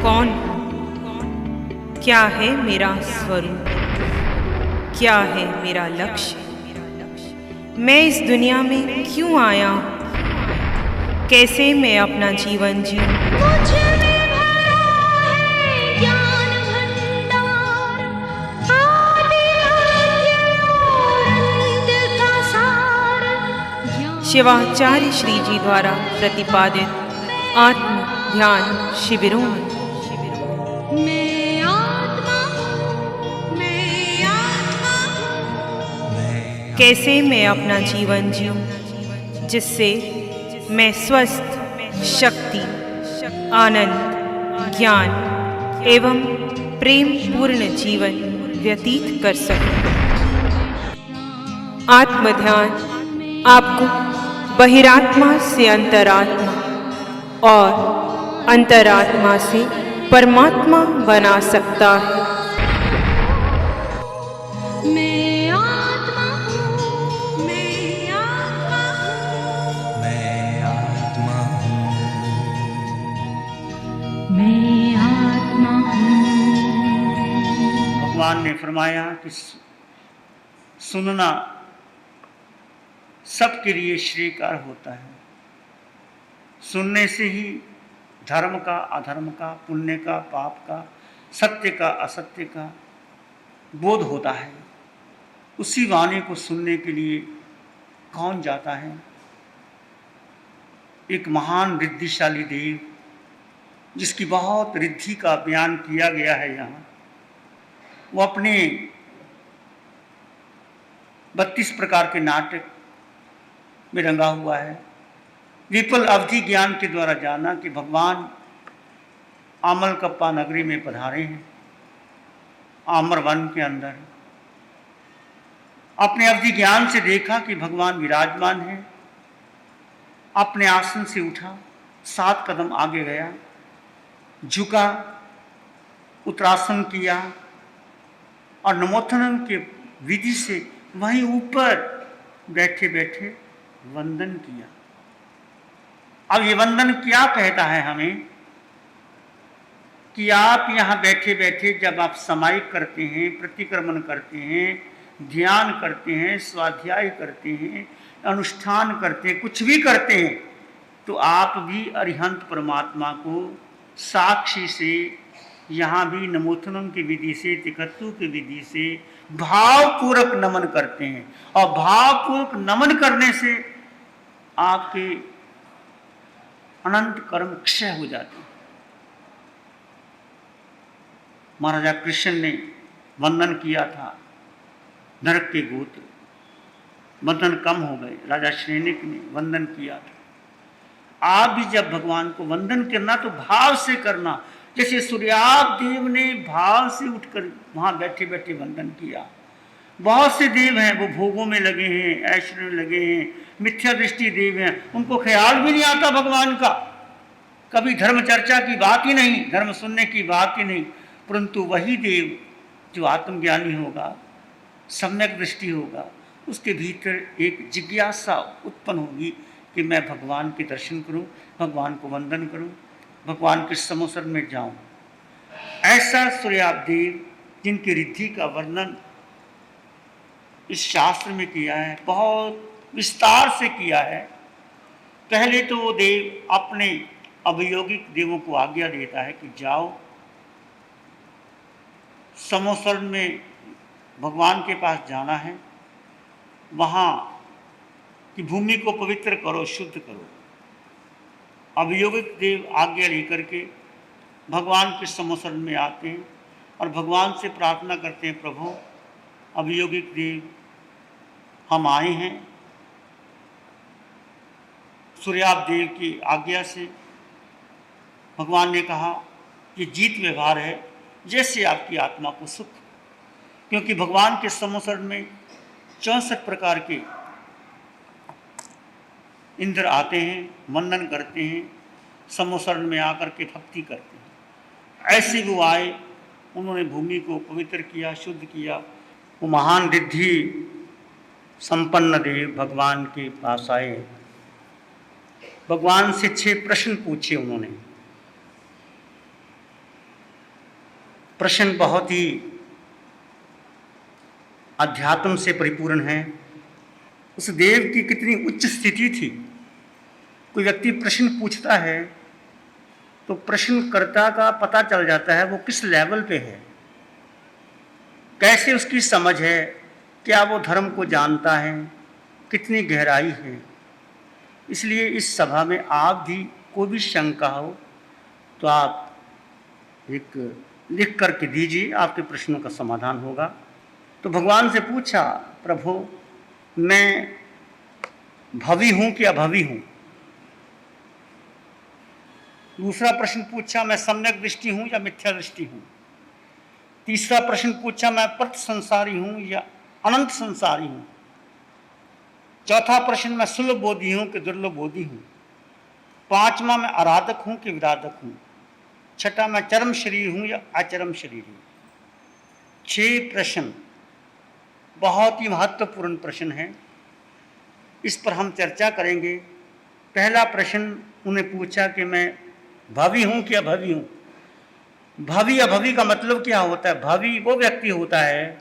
कौन हूँ? क्या है मेरा स्वरूप? क्या है मेरा लक्ष्य? मैं इस दुनिया में क्यों आया हूँ? कैसे मैं अपना जीवन जीऊँ? मुझ में भरा है ज्ञान भंडार, आदि मध्य और अंत का सार। शिवाचार्य श्री जी द्वारा प्रतिपादित आत्म ध्यान शिविरों में मैं आत्मा हूँ, मैं आत्मा हूँ। कैसे मैं अपना जीवन जीऊँ जिससे मैं स्वस्थ, शक्ति, आनंद, ज्ञान एवं प्रेम पूर्ण जीवन व्यतीत कर सकूं। आत्म ध्यान आपको बहिरात्मा से अंतरात्मा और अंतरात्मा से परमात्मा बना सकता है। मैं आत्मा हूँ, मैं आत्मा हूँ। मैं आत्मा हूँ। मैं आत्मा हूँ। भगवान ने फरमाया कि सुनना सबके लिए श्रेयकार होता है। सुनने से ही धर्म का, अधर्म का, पुण्य का, पाप का, सत्य का, असत्य का बोध होता है। उसी वाणी को सुनने के लिए कौन जाता है? एक महान रिद्धिशाली देव जिसकी बहुत रिद्धि का बयान किया गया है यहाँ, वो अपने 32 प्रकार के नाटक में रंगा हुआ है। विपुल अवधि ज्ञान के द्वारा जाना कि भगवान आमलकप्पा नगरी में पधारे हैं, आमर वन के अंदर। अपने अवधि ज्ञान से देखा कि भगवान विराजमान है। अपने आसन से उठा, 7 कदम आगे गया, झुका, उत्तरासन किया और नमोत्थनम के विधि से वहीं ऊपर बैठे बैठे वंदन किया। अब ये वंदन क्या कहता है हमें कि आप यहाँ बैठे बैठे जब आप समायिक करते हैं, प्रतिक्रमण करते हैं, ध्यान करते हैं, स्वाध्याय करते हैं, अनुष्ठान करते हैं, कुछ भी करते हैं, तो आप भी अरिहंत परमात्मा को साक्षी से यहाँ भी नमोत्थनम की विधि से, तिकत्तु की विधि से भावपूर्वक नमन करते हैं। और भावपूर्वक नमन करने से आपके अनंत कर्म क्षय हो जाते हैं। महाराजा कृष्ण ने वंदन किया था नरक के गोत्र, वंदन कम हो गए। राजा श्रेणिक ने वंदन किया था। आप भी जब भगवान को वंदन करना तो भाव से करना, जैसे सूर्याप देव ने भाव से उठकर वहां बैठे बैठे वंदन किया। बहुत से देव हैं वो भोगों में लगे हैं, ऐश्वर्य में लगे हैं, मिथ्या दृष्टि देव हैं, उनको ख्याल भी नहीं आता भगवान का। कभी धर्म चर्चा की बात ही नहीं, धर्म सुनने की बात ही नहीं। परंतु वही देव जो आत्मज्ञानी होगा, सम्यक दृष्टि होगा, उसके भीतर एक जिज्ञासा उत्पन्न होगी कि मैं भगवान के दर्शन करूं, भगवान को वंदन करूं, भगवान के समोसर में जाऊं। ऐसा सूर्यादेव जिनकी रिद्धि का वर्णन इस शास्त्र में किया है, बहुत विस्तार से किया है। पहले तो वो देव अपने अवयोगिक देवों को आज्ञा देता है कि जाओ समोसर में भगवान के पास जाना है, वहाँ की भूमि को पवित्र करो, शुद्ध करो। अवयोगिक देव आज्ञा लेकर के भगवान के समोसर में आते हैं और भगवान से प्रार्थना करते हैं, प्रभु अवयोगिक देव हम आए हैं। सूर्याप देव की आज्ञा से भगवान ने कहा कि जीत व्यवहार है, जैसे आपकी आत्मा को सुख। क्योंकि भगवान के समोसर में 64 प्रकार के इंद्र आते हैं, वंदन करते हैं, समोसर में आकर के भक्ति करते हैं। ऐसे वो आए, उन्होंने भूमि को पवित्र किया, शुद्ध किया। वो महान रिद्धि संपन्न देव भगवान के पास आए। भगवान से 6 प्रश्न पूछे उन्होंने। प्रश्न बहुत ही अध्यात्म से परिपूर्ण है। उस देव की कितनी उच्च स्थिति थी। कोई व्यक्ति प्रश्न पूछता है तो प्रश्नकर्ता का पता चल जाता है वो किस लेवल पे है, कैसे उसकी समझ है, क्या वो धर्म को जानता है, कितनी गहराई है। इसलिए इस सभा में आप भी कोई भी शंका हो तो आप एक लिख करके दीजिए, आपके प्रश्नों का समाधान होगा। तो भगवान से पूछा, प्रभु मैं भवी हूँ कि अभवी हूँ। दूसरा प्रश्न पूछा, मैं सम्यक दृष्टि हूँ या मिथ्या दृष्टि हूँ। तीसरा प्रश्न पूछा, मैं प्रत संसारी हूँ या अनंत संसारी हूँ। चौथा प्रश्न, मैं सुलभ बोधी हूँ कि दुर्लभ बोधी हूँ। पांचवा, मैं आराधक हूँ कि विराधक हूँ। छठा, मैं चरम शरीर हूँ या अचरम शरीर हूँ। 6 प्रश्न बहुत ही महत्वपूर्ण प्रश्न हैं, इस पर हम चर्चा करेंगे। पहला प्रश्न उन्हें पूछा कि मैं भवी हूँ कि अभवी हूँ। भवी अभवी का मतलब क्या होता है? भवी वो व्यक्ति होता है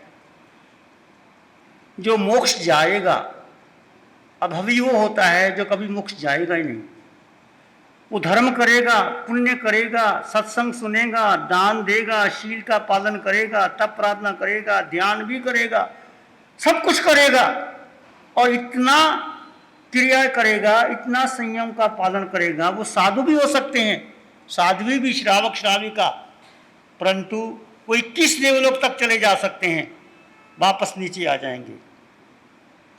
जो मोक्ष जाएगा, अभवी वो होता है जो कभी मोक्ष जाएगा ही नहीं। वो धर्म करेगा, पुण्य करेगा, सत्संग सुनेगा, दान देगा, शील का पालन करेगा, तप प्रार्थना करेगा, ध्यान भी करेगा, सब कुछ करेगा और इतना क्रिया करेगा, इतना संयम का पालन करेगा। वो साधु भी हो सकते हैं, साध्वी भी, श्रावक श्राविका, परंतु वो 21 देवलोक तक चले जा सकते हैं, वापस नीचे आ जाएंगे,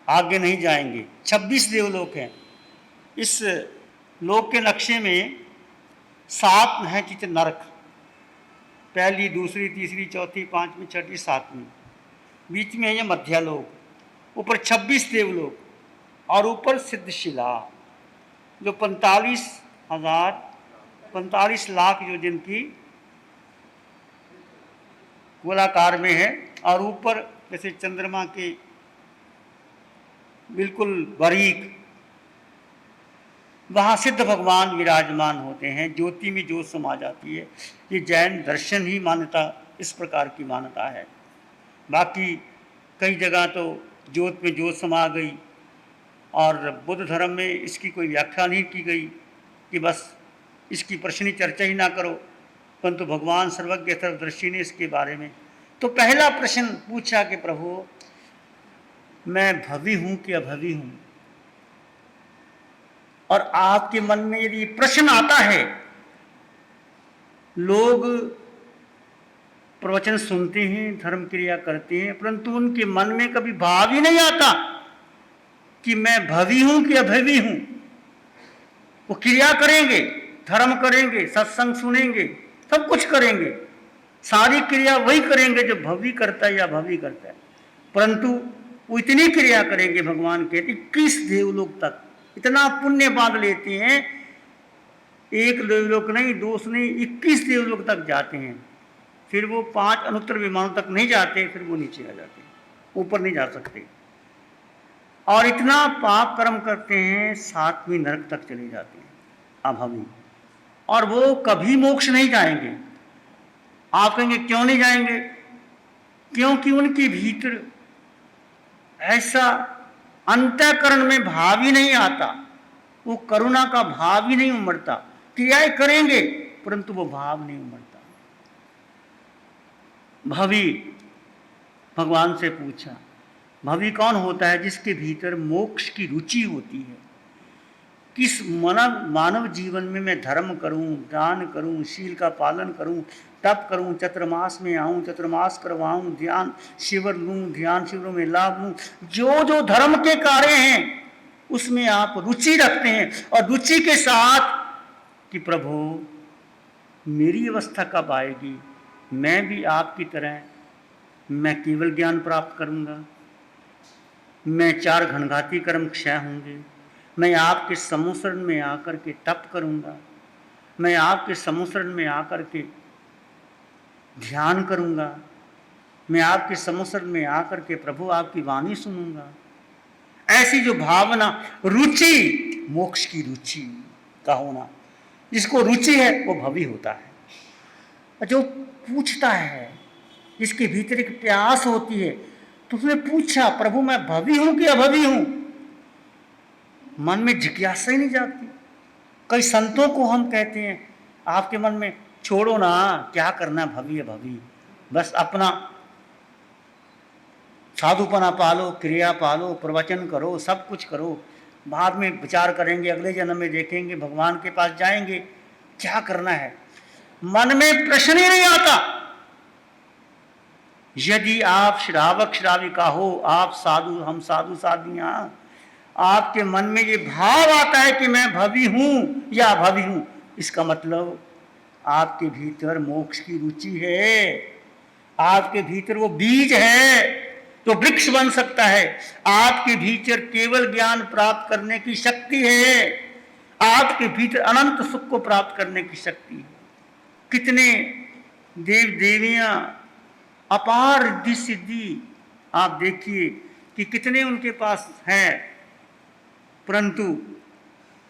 आगे नहीं जाएंगे। 26 देवलोक हैं। इस लोक के नक्शे में 7 हैं चित नरक, पहली, दूसरी, तीसरी, चौथी, पांचवी, छठी, सातवीं। बीच में है ये मध्यालोक, ऊपर 26 देवलोक और ऊपर सिद्धशिला जो 45 लाख जो जिनकी गोलाकार में है, और ऊपर जैसे चंद्रमा के बिल्कुल बारीक, वहाँ सिद्ध भगवान विराजमान होते हैं, ज्योति में ज्योत समा जाती है। ये जैन दर्शन ही मान्यता, इस प्रकार की मान्यता है। बाकी कई जगह तो ज्योत में ज्योत समा गई, और बुद्ध धर्म में इसकी कोई व्याख्या नहीं की गई कि बस इसकी प्रश्न चर्चा ही ना करो, परंतु भगवान सर्वज्ञ सर्वदर्शी ने इसके बारे में। तो पहला प्रश्न पूछा कि प्रभु मैं भवी हूँ कि अभवी हूँ। और आपके मन में यदि प्रश्न आता है, लोग प्रवचन सुनते हैं, धर्म क्रिया करते हैं, परंतु उनके मन में कभी भाव ही नहीं आता कि मैं भवी हूं कि अभवी हूं। वो क्रिया करेंगे, धर्म करेंगे, सत्संग सुनेंगे, सब कुछ करेंगे, सारी क्रिया वही करेंगे जो भवी करता है या भवी करता है, परंतु वो इतनी क्रिया करेंगे, भगवान कहते 21 देवलोक तक इतना पुण्य बांध लेते हैं, एक देवलोक नहीं, 2 नहीं, 21 देवलोक तक जाते हैं। फिर वो 5 अनुत्तर विमानों तक नहीं जाते, फिर वो नीचे आ जाते हैं, ऊपर नहीं जा सकते। और इतना पाप कर्म करते हैं, 7वीं नरक तक चले जाते हैं अभवी, और वो कभी मोक्ष नहीं जाएंगे। आप कहेंगे क्यों नहीं जाएंगे? क्योंकि उनके भीतर ऐसा अंतःकरण में भाव ही नहीं आता, वो करुणा का भाव ही नहीं उमड़ता। क्रियाएं करेंगे परंतु वो भाव नहीं उमड़ता। भवी, भगवान से पूछा, भवी कौन होता है? जिसके भीतर मोक्ष की रुचि होती है। किस मानव जीवन में मैं धर्म करूं, दान करूं, शील का पालन करूं, तप करूं, चतुर्मास में आऊं, चतुर्मास करवाऊं, ध्यान शिविर लूं, ध्यान शिविरों में लाभ लूं, जो जो धर्म के कार्य हैं उसमें आप रुचि रखते हैं, और रुचि के साथ कि प्रभु मेरी अवस्था कब आएगी, मैं भी आपकी तरह मैं केवल ज्ञान प्राप्त करूंगा, मैं 4 घनघाती कर्म क्षय होंगे, मैं आपके समुसरण में आकर के तप करूंगा, मैं आपके समुसरण में आकर के ध्यान करूंगा, मैं आपके समुसरण में आकर के प्रभु आपकी वाणी सुनूंगा। ऐसी जो भावना, रुचि, मोक्ष की रुचि का होना, जिसको रुचि है वो भवी होता है। जो पूछता है, जिसके भीतर एक प्यास होती है, तो उसने पूछा प्रभु मैं भवी हूं कि अभवी हूं, मन में जिज्ञासा ही नहीं जाती। कई संतों को हम कहते हैं आपके मन में छोड़ो ना, क्या करना भवी अभवी, बस अपना साधुपना पालो, क्रिया पालो, प्रवचन करो, सब कुछ करो, बाद में विचार करेंगे, अगले जन्म में देखेंगे, भगवान के पास जाएंगे, क्या करना है। मन में प्रश्न ही नहीं आता। यदि आप श्रावक श्राविका हो, आप साधु, हम साधु साधियां, आपके मन में ये भाव आता है कि मैं भवी हूं या अभवी हूं, इसका मतलब आपके भीतर मोक्ष की रुचि है, आपके भीतर वो बीज है तो वृक्ष बन सकता है, आपके भीतर केवल ज्ञान प्राप्त करने की शक्ति है, आपके भीतर अनंत सुख को प्राप्त करने की शक्ति है। कितने देव देवियां अपार रिद्धि सिद्धि आप देखिए कि कितने उनके पास हैं, परंतु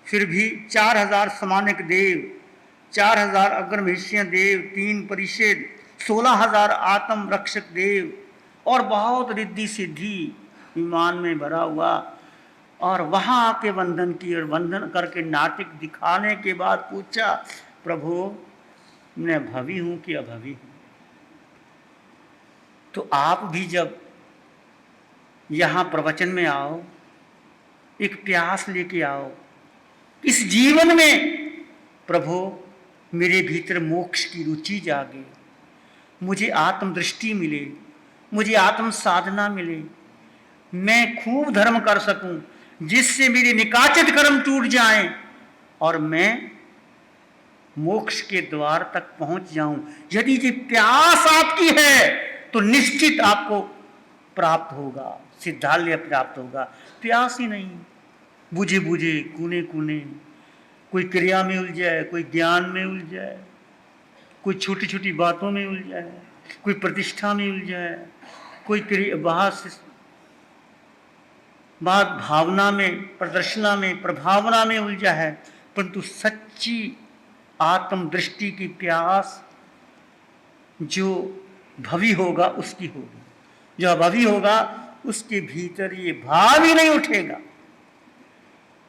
फिर भी 4000 समानिक देव, 4000 अग्रमहिष्य देव, 3 परिषद, 16,000 आत्म रक्षक देव और बहुत रिद्धि सिद्धि ईमान में भरा हुआ, और वहां आके वंदन की, और वंदन करके नाटक दिखाने के बाद पूछा प्रभु मैं भवी हूं कि अभवी हूं। तो आप भी जब यहां प्रवचन में आओ, एक प्यास लेके आओ, इस जीवन में प्रभु मेरे भीतर मोक्ष की रुचि जागे, मुझे आत्मदृष्टि मिले, मुझे आत्म साधना मिले, मैं खूब धर्म कर सकूं जिससे मेरे निकाचित कर्म टूट जाएं और मैं मोक्ष के द्वार तक पहुंच जाऊं। यदि ये प्यास आपकी है तो निश्चित आपको प्राप्त होगा, सिद्धालय प्राप्त होगा। प्यास ही नहीं, बुझे बुझे कूने कूने, कोई क्रिया में उलझ जाए, कोई ज्ञान में उलझ जाए, कोई छोटी छोटी बातों में उलझ जाए, कोई प्रतिष्ठा में उलझ जाए, कोई बात भावना में, प्रदर्शना में, प्रभावना में उलझा है, परंतु सच्ची आत्मदृष्टि की प्यास जो भवी होगा उसकी होगी, जो अभवी होगा उसके भीतर ये भाव ही नहीं उठेगा।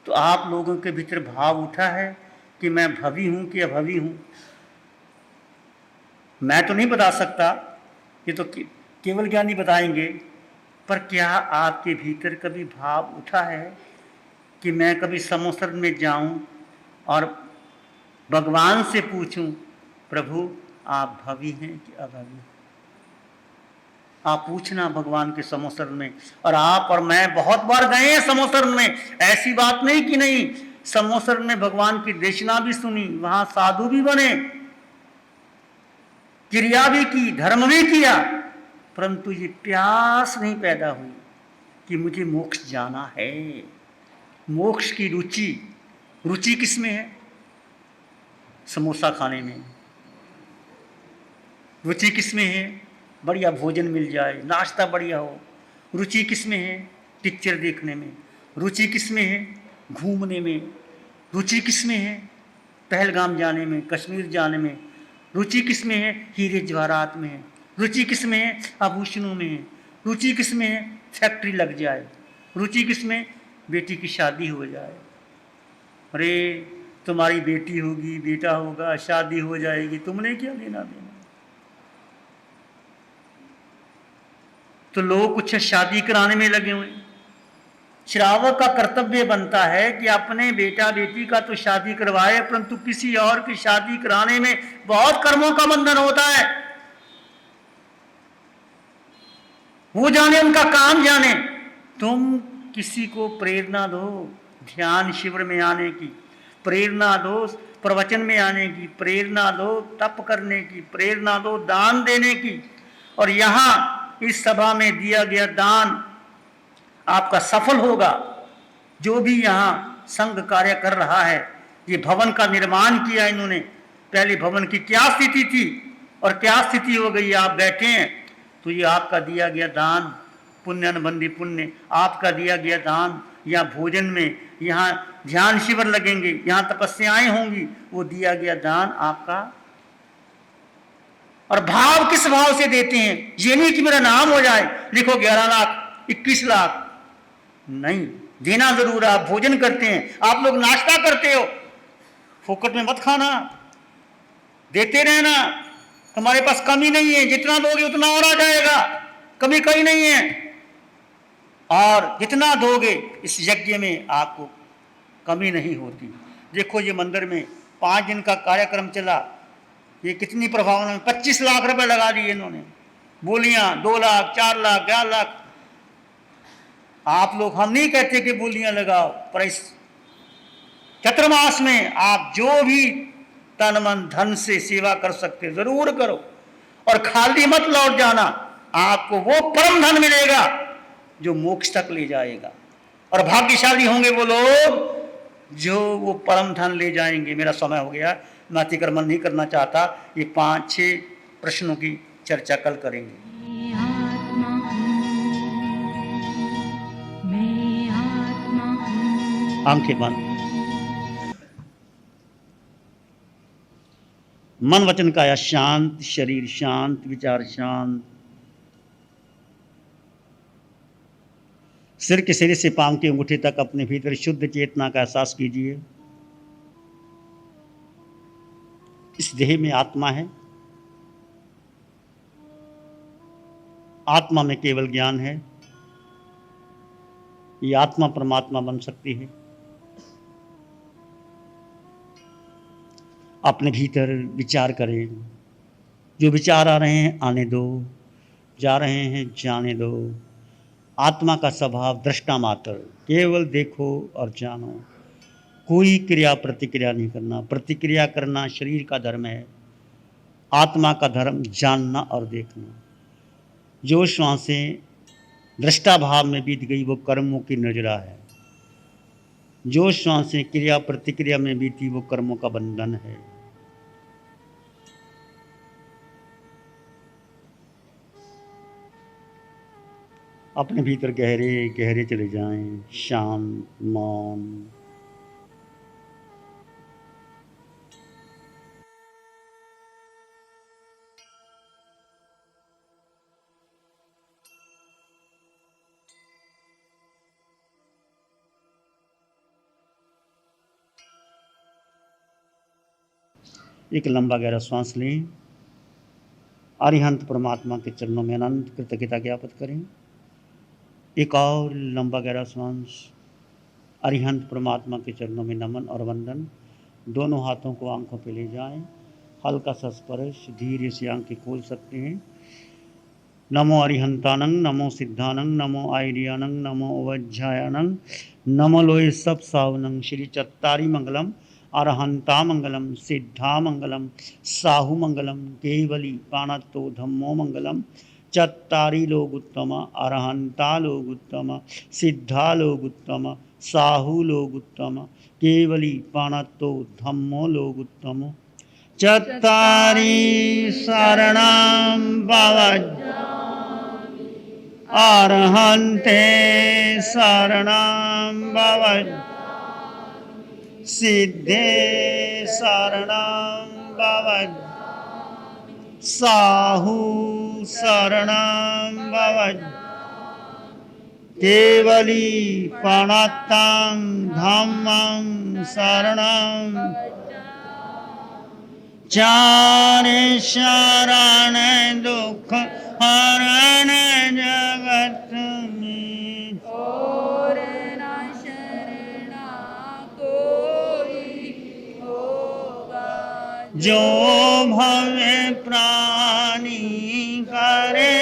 तो आप लोगों के भीतर भाव उठा है कि मैं भवी हूं कि अभवी हूं, मैं तो नहीं बता सकता, ये तो केवल ज्ञानी बताएंगे, पर क्या आपके भीतर कभी भाव उठा है कि मैं कभी समुद्र में जाऊं और भगवान से पूछूं प्रभु आप भवी हैं कि अभवी? आप पूछना भगवान के समुद्र में, और आप और मैं बहुत बार गए हैं समुद्र में, ऐसी बात नहीं कि नहीं, समुद्र में भगवान की देशना भी सुनी, वहां साधु भी बने, क्रिया भी की, धर्म भी किया, परंतु ये प्यास नहीं पैदा हुई कि मुझे मोक्ष जाना है। मोक्ष की रुचि किसमें है? समोसा खाने में। रुचि किसमें है? बढ़िया भोजन मिल जाए, नाश्ता बढ़िया हो। रुचि किसमें है? पिक्चर देखने में। रुचि किसमें है? घूमने में। रुचि किसमें है? पहलगाम जाने में, कश्मीर जाने में। रुचि किसमें है? हीरे जवाहरात में है। रुचि किसमें है? आभूषणों में है। रुचि किसमें है? फैक्ट्री लग जाए। रुचि किसमें? बेटी की शादी हो जाए। अरे तुम्हारी बेटी होगी, बेटा होगा, शादी हो जाएगी, तुमने क्या लेना देना। तो लोग कुछ शादी कराने में लगे हुए। श्रावक का कर्तव्य बनता है कि अपने बेटा बेटी का तो शादी करवाए, परंतु किसी और की शादी कराने में बहुत कर्मों का बंधन होता है। वो जाने, उनका काम जाने। तुम किसी को प्रेरणा दो ध्यान शिविर में आने की, प्रेरणा दो प्रवचन में आने की, प्रेरणा दो तप करने की, प्रेरणा दो दान देने की, और यहाँ इस सभा में दिया गया दान आपका सफल होगा। जो भी यहाँ संघ कार्य कर रहा है, ये भवन का निर्माण किया इन्होंने, पहले भवन की क्या स्थिति थी और क्या स्थिति हो गई, आप बैठे हैं, तो ये आपका दिया गया दान, पुण्य अनुबंधी पुण्य, आपका दिया गया दान। यहाँ भोजन में, यहाँ ध्यान शिविर लगेंगे, यहाँ तपस्याएं होंगी, वो दिया गया दान आपका और भाव किस भाव से देते हैं? ये नहीं कि मेरा नाम हो जाए, लिखो 11 लाख 21 लाख, नहीं। देना जरूर। आप भोजन करते हैं, आप लोग नाश्ता करते हो, फोकट में मत खाना, देते रहना। तुम्हारे पास कमी नहीं है, जितना दोगे उतना और आ जाएगा, कमी कहीं नहीं है। और जितना दोगे इस यज्ञ में आपको कमी नहीं होती। देखो ये मंदिर में 5 दिन का कार्यक्रम चला, ये कितनी प्रभावना में 25 लाख रुपए लगा दिए इन्होंने, बोलियां 2 लाख 4 लाख 11 लाख। आप लोग, हम नहीं कहते कि बोलियां लगाओ, पर इस चतुर्मास में आप जो भी तन मन धन से सेवा कर सकते जरूर करो, और खाली मत लौट जाना। आपको वो परम धन मिलेगा जो मोक्ष तक ले जाएगा, और भाग्यशाली होंगे वो लोग जो वो परम धन ले जाएंगे। मेरा समय हो गया, मैं अतिक्रमण नहीं करना चाहता। ये 5-6 प्रश्नों की चर्चा कल करेंगे। मैं आत्मा हूँ, मैं आत्मा हूँ। आंखें बंद। मन वचन काया शांत, शरीर शांत, विचार शांत। सिर के सिरे से पांव की अंगूठे तक अपने भीतर शुद्ध चेतना का एहसास कीजिए। इस देह में आत्मा है, आत्मा में केवल ज्ञान है। ये आत्मा परमात्मा बन सकती है। अपने भीतर विचार करें, जो विचार आ रहे हैं आने दो, जा रहे हैं जाने दो। आत्मा का स्वभाव दृष्टा मात्र, केवल देखो और जानो, कोई क्रिया प्रतिक्रिया नहीं करना। प्रतिक्रिया करना शरीर का धर्म है, आत्मा का धर्म जानना और देखना। जो श्वासें दृष्टा भाव में बीत गई वो कर्मों की नजरा है, जो श्वासें क्रिया प्रतिक्रिया में बीती वो कर्मों का बंधन है। अपने भीतर गहरे गहरे चले जाएं, शांत मौन। एक लंबा गहरा श्वास लें, अरिहंत परमात्मा के चरणों में अनंत कृतज्ञता ज्ञापित करें। एक और लंबा गहरा श्वास, अरिहंत परमात्मा के चरणों में नमन और वंदन। दोनों हाथों को आंखों पे ले जाएं, हल्का सा स्पर्श, धीरे से आंखें खोल सकते हैं। नमो अरिहंतानंग, नमो सिद्धानंग, नमो आयरियानंग, नमो वज्जायानंग, नमो लोय सब सावनंग। श्री चत्तारी मंगलम, अरहंता मंगलम, सिद्धा मंगलम, साहु मंगलम, केवली पाणत्तो धम्मो मंगलम। चत्तारी लोग उत्तम, अरहंता लोग उत्तम, सिद्धा लोग उत्तम, साहु लोग उत्तम, केवली पाणत्तो धम्मो लोग उत्तम। चत्तारी शरणं भवज्जामि, अरहन्ते शरणं भवज्जामि, सिद्धे शरणं भवज्जामि, साहु शरणं भवज्जामि, केवली पाणत्तं धम्मं शरणं। चार शरण दुख हरण जगत में, और न शरणा कोई होगा। जो भव प्राणी करे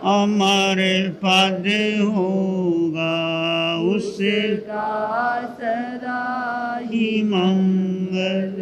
अमर पद होगा, उसका सदा ही मंगल